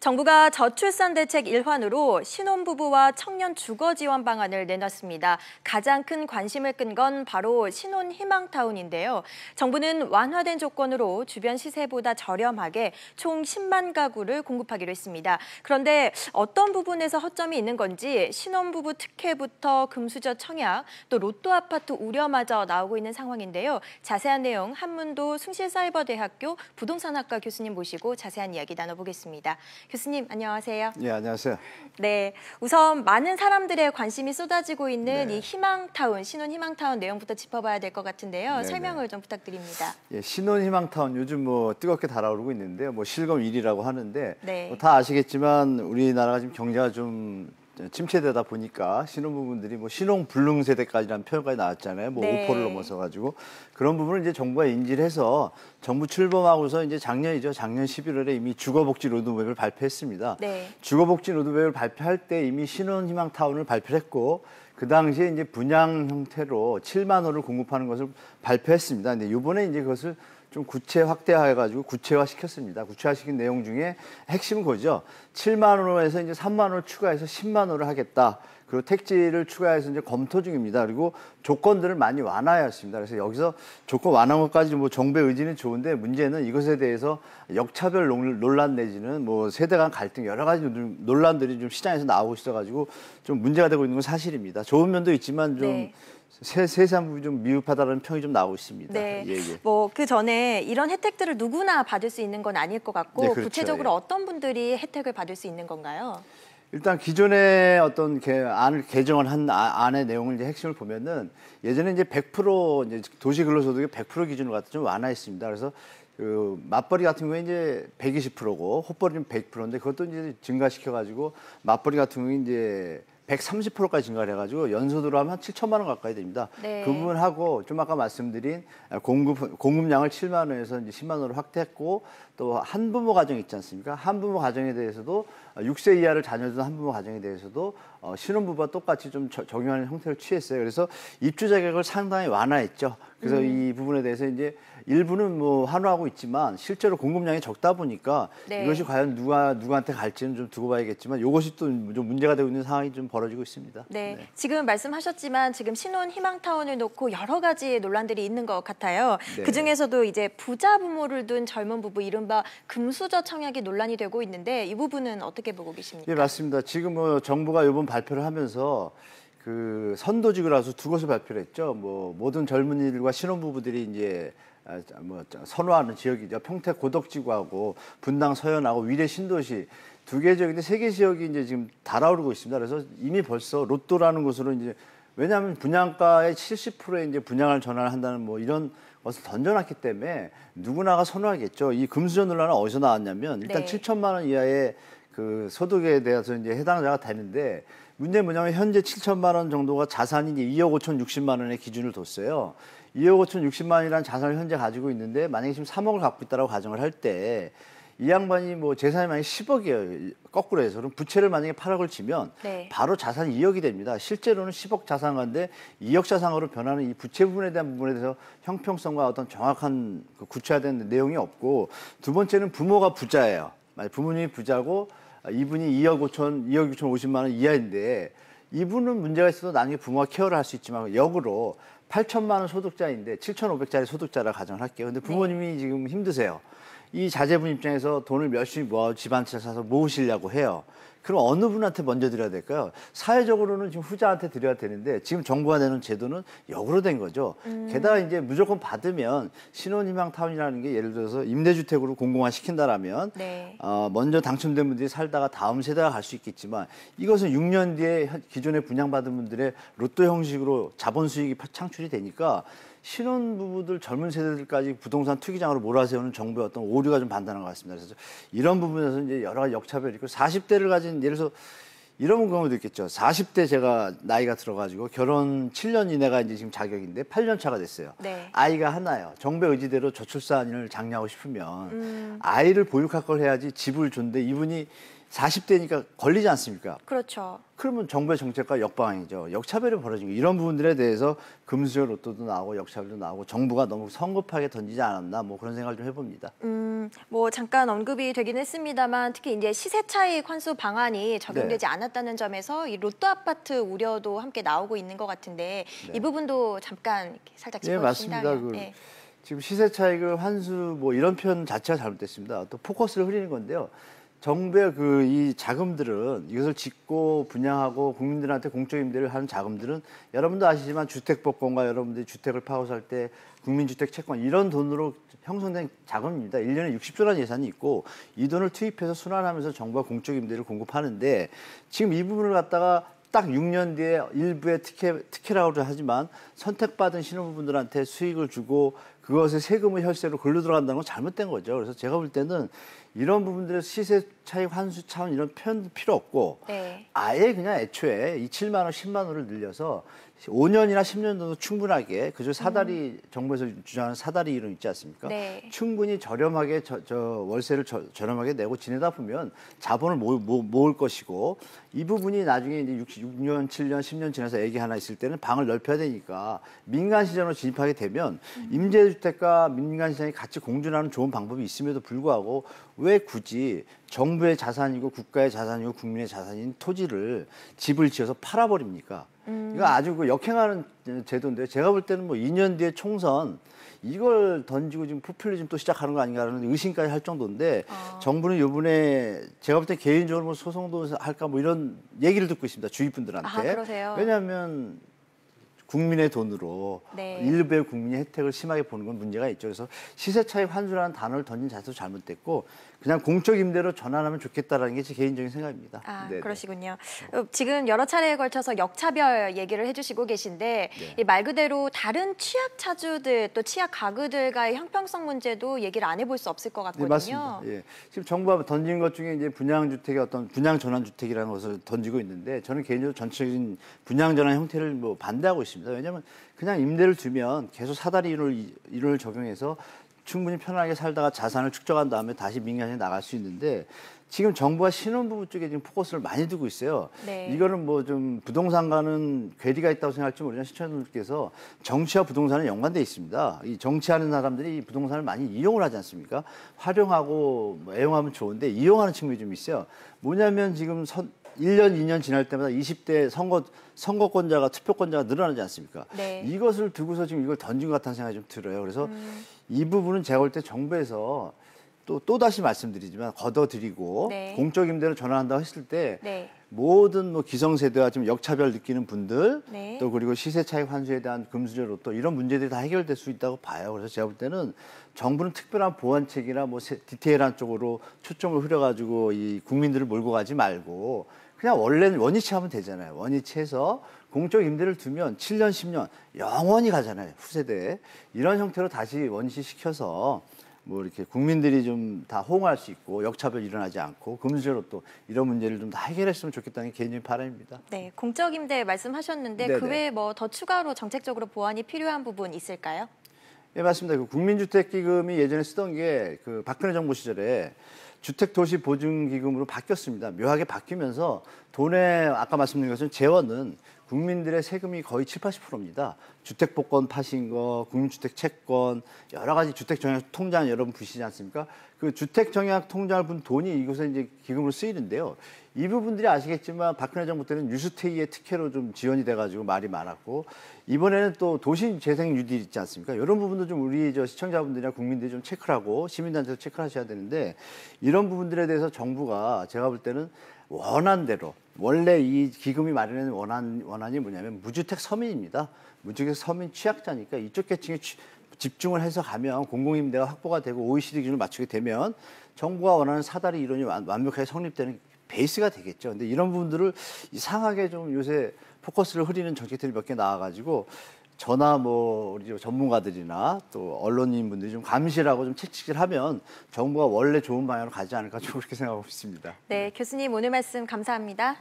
정부가 저출산 대책 일환으로 신혼부부와 청년 주거 지원 방안을 내놨습니다. 가장 큰 관심을 끈 건 바로 신혼 희망타운인데요. 정부는 완화된 조건으로 주변 시세보다 저렴하게 총 10만 가구를 공급하기로 했습니다. 그런데 어떤 부분에서 허점이 있는 건지 신혼부부 특혜부터 금수저 청약, 또 로또 아파트 우려마저 나오고 있는 상황인데요. 자세한 내용 한문도 숭실사이버대학교 부동산학과 교수님 모시고 자세한 이야기 나눠보겠습니다. 교수님, 안녕하세요. 네, 안녕하세요. 네, 우선 많은 사람들의 관심이 쏟아지고 있는 네. 이 희망타운, 신혼 희망타운 내용부터 짚어봐야 될 것 같은데요. 네네. 설명을 좀 부탁드립니다. 예, 신혼 희망타운 요즘 뭐 뜨겁게 달아오르고 있는데요. 뭐 실검 1위라고 하는데 네. 뭐 다 아시겠지만 우리나라가 지금 경제가 좀 침체되다 보니까 신혼부부들이 뭐 신혼불능 세대까지라는 표현까지 나왔잖아요. 뭐 네. 5%를 넘어서 가지고 그런 부분을 이제 정부가 인지를 해서 정부 출범하고서 이제 작년이죠. 작년 11월에 이미 주거복지 로드맵을 발표했습니다. 네. 주거복지 로드맵을 발표할 때 이미 신혼희망타운을 발표를 했고 그 당시에 이제 분양 형태로 7만 호를 공급하는 것을 발표했습니다. 근데 이번에 이제 그것을 좀 구체 확대해가지고 구체화 시켰습니다. 구체화시킨 내용 중에 핵심은 그거죠. 7만 호에서 이제 3만 호를 추가해서 10만 호를 하겠다. 그리고 택지를 추가해서 이제 검토 중입니다. 그리고 조건들을 많이 완화했습니다. 그래서 여기서 조건 완화한 것까지 뭐 정부의 의지는 좋은데 문제는 이것에 대해서 역차별 논란 내지는 뭐 세대 간 갈등 여러 가지 논란들이 좀 시장에서 나오고 있어가지고 좀 문제가 되고 있는 건 사실입니다. 좋은 면도 있지만 좀 네. 세세한 부분이 좀 미흡하다는 평이 좀 나오고 있습니다. 네, 예, 예. 뭐 그 전에 이런 혜택들을 누구나 받을 수 있는 건 아닐 것 같고 네, 그렇죠. 구체적으로 예. 어떤 분들이 혜택을 받을 수 있는 건가요? 일단 기존의 어떤 안을 개정을 한 안의 내용을 이제 핵심을 보면은 예전에 이제 100% 이제 도시근로소득의 100% 기준으로 갖다 좀 완화했습니다. 그래서 그 맞벌이 같은 경우에 이제 120%고 헛벌이는 100%인데 그것도 이제 증가시켜 가지고 맞벌이 같은 경우에 이제 130%까지 증가를 해가지고 연소득으로 하면 한 7천만 원 가까이 됩니다. 네. 그 부분하고 좀 아까 말씀드린 공급량을 7만 원에서 이제 10만 원으로 확대했고 또 한부모 가정 있지 않습니까? 한부모 가정에 대해서도 6세 이하를 자녀 둔 한부모 가정에 대해서도 신혼부부와 똑같이 좀 적용하는 형태를 취했어요. 그래서 입주 자격을 상당히 완화했죠. 그래서 이 부분에 대해서 이제 일부는 뭐 환호하고 있지만 실제로 공급량이 적다 보니까 네. 이것이 과연 누구한테 갈지는 좀 두고 봐야겠지만 이것이 또 좀 문제가 되고 있는 상황이 좀 벌어지고 있습니다. 네. 네. 지금 말씀하셨지만 지금 신혼 희망타운을 놓고 여러 가지 논란들이 있는 것 같아요. 네. 그중에서도 이제 부자 부모를 둔 젊은 부부 이른바 금수저 청약이 논란이 되고 있는데 이 부분은 어떻게 보고 계십니까? 예, 맞습니다. 지금 뭐 정부가 이번 발표를 하면서 그 선도직이라서 두 곳을 발표를 했죠. 뭐 모든 젊은이들과 신혼부부들이 이제 뭐 선호하는 지역이죠. 평택 고덕지구하고 분당 서현하고 위례 신도시 두 개 지역인데 세 개 지역이 이제 지금 달아오르고 있습니다. 그래서 이미 벌써 로또라는 곳으로 이제 왜냐하면 분양가의 70%의 이제 분양을 전환을 한다는 뭐 이런 것을 던져놨기 때문에 누구나가 선호하겠죠. 이 금수저 논란은 어디서 나왔냐면 일단 네. 7천만 원 이하의 그 소득에 대해서 이제 해당자가 되는데 문제는 뭐냐면 현재 7천만 원 정도가 자산이 이제 2억 5천 60만 원의 기준을 뒀어요. 2억 5천 60만 원이라는 자산을 현재 가지고 있는데 만약에 지금 3억을 갖고 있다라고 가정을 할 때 이 양반이 뭐 재산이 만약에 10억이에요. 거꾸로 해서 그럼 부채를 만약에 8억을 지면 네. 바로 자산이 2억이 됩니다. 실제로는 10억 자산가인데 2억 자산으로 변하는 이 부채 부분에 대한 부분에 대해서 형평성과 어떤 정확한 그 구체화된 내용이 없고 두 번째는 부모가 부자예요. 만약 부모님이 부자고 이분이 2억 6천 50만 원 이하인데 이분은 문제가 있어도 나중에 부모가 케어를 할 수 있지만 역으로 8천만 원 소득자인데 7,500짜리 소득자라 가정을 할게요. 근데 부모님이 지금 힘드세요. 이 자제분 입장에서 돈을 열심히 모아 집안채 사서 모으시려고 해요. 그럼 어느 분한테 먼저 드려야 될까요? 사회적으로는 지금 후자한테 드려야 되는데 지금 정부가 내는 제도는 역으로 된 거죠. 게다가 이제 무조건 받으면 신혼희망타운이라는 게 예를 들어서 임대주택으로 공공화 시킨다라면 네. 먼저 당첨된 분들이 살다가 다음 세대가 갈 수 있겠지만 이것은 6년 뒤에 기존에 분양받은 분들의 로또 형식으로 자본 수익이 창출이 되니까 신혼부부들 젊은 세대들까지 부동산 투기장으로 몰아세우는 정부의 어떤 오류가 좀 판단한 것 같습니다. 그래서 이런 부분에서 이제 여러 가지 역차별이 있고 40대를 가진 예를 들어서 이런 경우도 있겠죠. 40대 제가 나이가 들어가지고 결혼 7년 이내가 이제 지금 자격인데 8년 차가 됐어요. 네. 아이가 하나예요. 정부의 의지대로 저출산을 장려하고 싶으면 아이를 보육할 걸 해야지 집을 줬는데 이분이 40대니까 걸리지 않습니까? 그렇죠. 그러면 정부의 정책과 역방향이죠. 역차별이 벌어지고 이런 부분들에 대해서 금수저 로또도 나오고 역차별도 나오고 정부가 너무 성급하게 던지지 않았나 뭐 그런 생각을 좀 해봅니다. 뭐 잠깐 언급이 되긴 했습니다만 특히 이제 시세 차익 환수 방안이 적용되지 않았다는 점에서 이 로또 아파트 우려도 함께 나오고 있는 것 같은데 이 부분도 잠깐 이렇게 살짝 예, 맞습니다. 짚어주신다면. 지금 시세 차익을 환수 뭐 이런 표현 자체가 잘못됐습니다. 또 포커스를 흐리는 건데요. 정부의 이 자금들은 이것을 짓고 분양하고 국민들한테 공적 임대를 하는 자금들은 여러분도 아시지만 주택복권과 여러분들이 주택을 파고 살 때 국민주택 채권 이런 돈으로 형성된 자금입니다. 1년에 60조라는 예산이 있고 이 돈을 투입해서 순환하면서 정부가 공적 임대를 공급하는데 지금 이 부분을 갖다가 딱 6년 뒤에 일부의 특혜라고 하지만 선택받은 신혼부부들한테 수익을 주고 그것의 세금의 혈세로 글로 들어간다는 건 잘못된 거죠. 그래서 제가 볼 때는 이런 부분들의 시세 차익 환수 차원 이런 표현도 필요 없고 아예 그냥 애초에 이 7만 원, 10만 원을 늘려서 5년이나 10년 정도 충분하게 그저 사다리 정부에서 주장하는 사다리 이론 있지 않습니까? 충분히 저렴하게 월세를 저렴하게 내고 지내다 보면 자본을 모을 것이고 이 부분이 나중에 이제 6년, 7년, 10년 지나서 애기 하나 있을 때는 방을 넓혀야 되니까 민간 시장으로 진입하게 되면 임대주택과 민간 시장이 같이 공존하는 좋은 방법이 있음에도 불구하고 왜 굳이 정부의 자산이고 국가의 자산이고 국민의 자산인 토지를 집을 지어서 팔아버립니까? 이거 아주 역행하는 제도인데 제가 볼 때는 뭐 2년 뒤에 총선 이걸 던지고 지금 포퓰리즘 또 시작하는 거 아닌가라는 의심까지 할 정도인데 정부는 이번에 제가 볼 때 개인적으로 뭐 소송도 할까 뭐 이런 얘기를 듣고 있습니다. 주위 분들한테. 그러세요? 왜냐하면 국민의 돈으로 일부의 국민이 혜택을 심하게 보는 건 문제가 있죠. 그래서 시세 차익 환수라는 단어를 던진 자체도 잘못됐고 그냥 공적 임대로 전환하면 좋겠다라는 게 제 개인적인 생각입니다. 그러시군요. 지금 여러 차례에 걸쳐서 역차별 얘기를 해주시고 계신데 말 그대로 다른 취약 차주들 또 취약 가구들과의 형평성 문제도 얘기를 안 해볼 수 없을 것 같거든요. 네, 맞습니다. 예. 지금 정부가 던진 것 중에 이제 분양주택의 어떤 분양 전환 주택이라는 것을 던지고 있는데 저는 개인적으로 전체적인 분양 전환 형태를 뭐 반대하고 있습니다. 왜냐하면 그냥 임대를 두면 계속 사다리 이론을 적용해서 충분히 편하게 살다가 자산을 축적한 다음에 다시 민간에 나갈 수 있는데 지금 정부가 신혼부부 쪽에 지금 포커스를 많이 두고 있어요. 이거는 뭐 좀 부동산과는 괴리가 있다고 생각할지 모르지만 시청자분들께서 정치와 부동산은 연관돼 있습니다. 이 정치하는 사람들이 부동산을 많이 이용을 하지 않습니까? 활용하고 뭐 애용하면 좋은데 이용하는 측면이 좀 있어요. 뭐냐면 지금 1년, 2년 지날 때마다 20대 선거권자가 투표권자가 늘어나지 않습니까? 이것을 두고서 지금 이걸 던진 것 같다는 생각이 좀 들어요. 그래서 이 부분은 제가 볼 때 정부에서 또다시 말씀드리지만 걷어들이고 공적 임대로 전환한다고 했을 때 모든 뭐 기성세대와 지금 역차별 느끼는 분들 또 그리고 시세 차익 환수에 대한 금수저 로또 이런 문제들이 다 해결될 수 있다고 봐요. 그래서 제가 볼 때는 정부는 특별한 보완책이나 뭐 디테일한 쪽으로 초점을 흐려가지고 이 국민들을 몰고 가지 말고 그냥 원래는 원위치 하면 되잖아요. 원위치해서 공적 임대를 두면 7년, 10년 영원히 가잖아요. 후세대에. 이런 형태로 다시 원위치 시켜서 뭐 이렇게 국민들이 좀 다 호응할 수 있고 역차별 일어나지 않고 금수저 로또 이런 문제를 좀 다 해결했으면 좋겠다는 게 개인적인 바람입니다. 네, 공적 임대 말씀하셨는데 그 외에 뭐 더 추가로 정책적으로 보완이 필요한 부분 있을까요? 네, 맞습니다. 그 국민주택기금이 예전에 쓰던 게 그 박근혜 정부 시절에 주택도시보증기금으로 바뀌었습니다. 묘하게 바뀌면서 돈에 아까 말씀드린 것처럼 재원은 국민들의 세금이 거의 70~80%입니다. 주택복권 파신 거, 국민주택 채권, 여러 가지 주택정약 통장 여러분 부시지 않습니까? 그 주택정약 통장을 분 돈이 이곳에 이제 기금으로 쓰이는데요. 이 부분들이 아시겠지만 박근혜 정부 때는 유스테이의 특혜로 좀 지원이 돼가지고 말이 많았고 이번에는 또 도시재생유지 있지 않습니까? 이런 부분도 좀 우리 시청자분들이나 국민들이 좀 체크를 하고 시민단체도 체크를 하셔야 되는데 이런 부분들에 대해서 정부가 제가 볼 때는 원한대로 원래 이 기금이 마련하는 원안이 뭐냐면 무주택 서민입니다. 무주택 서민 취약자니까 이쪽 계층에 집중을 해서 가면 공공임대가 확보가 되고 OECD 기준을 맞추게 되면 정부가 원하는 사다리 이론이 완벽하게 성립되는 베이스가 되겠죠. 근데 이런 부분들을 이상하게 좀 요새 포커스를 흐리는 정책들이 몇 개 나와가지고 저나 뭐 우리 전문가들이나 또 언론인 분들이 좀 감시를 하고 좀 채찍질 하면 정부가 원래 좋은 방향으로 가지 않을까 좀 그렇게 생각하고 있습니다. 네, 교수님 오늘 말씀 감사합니다.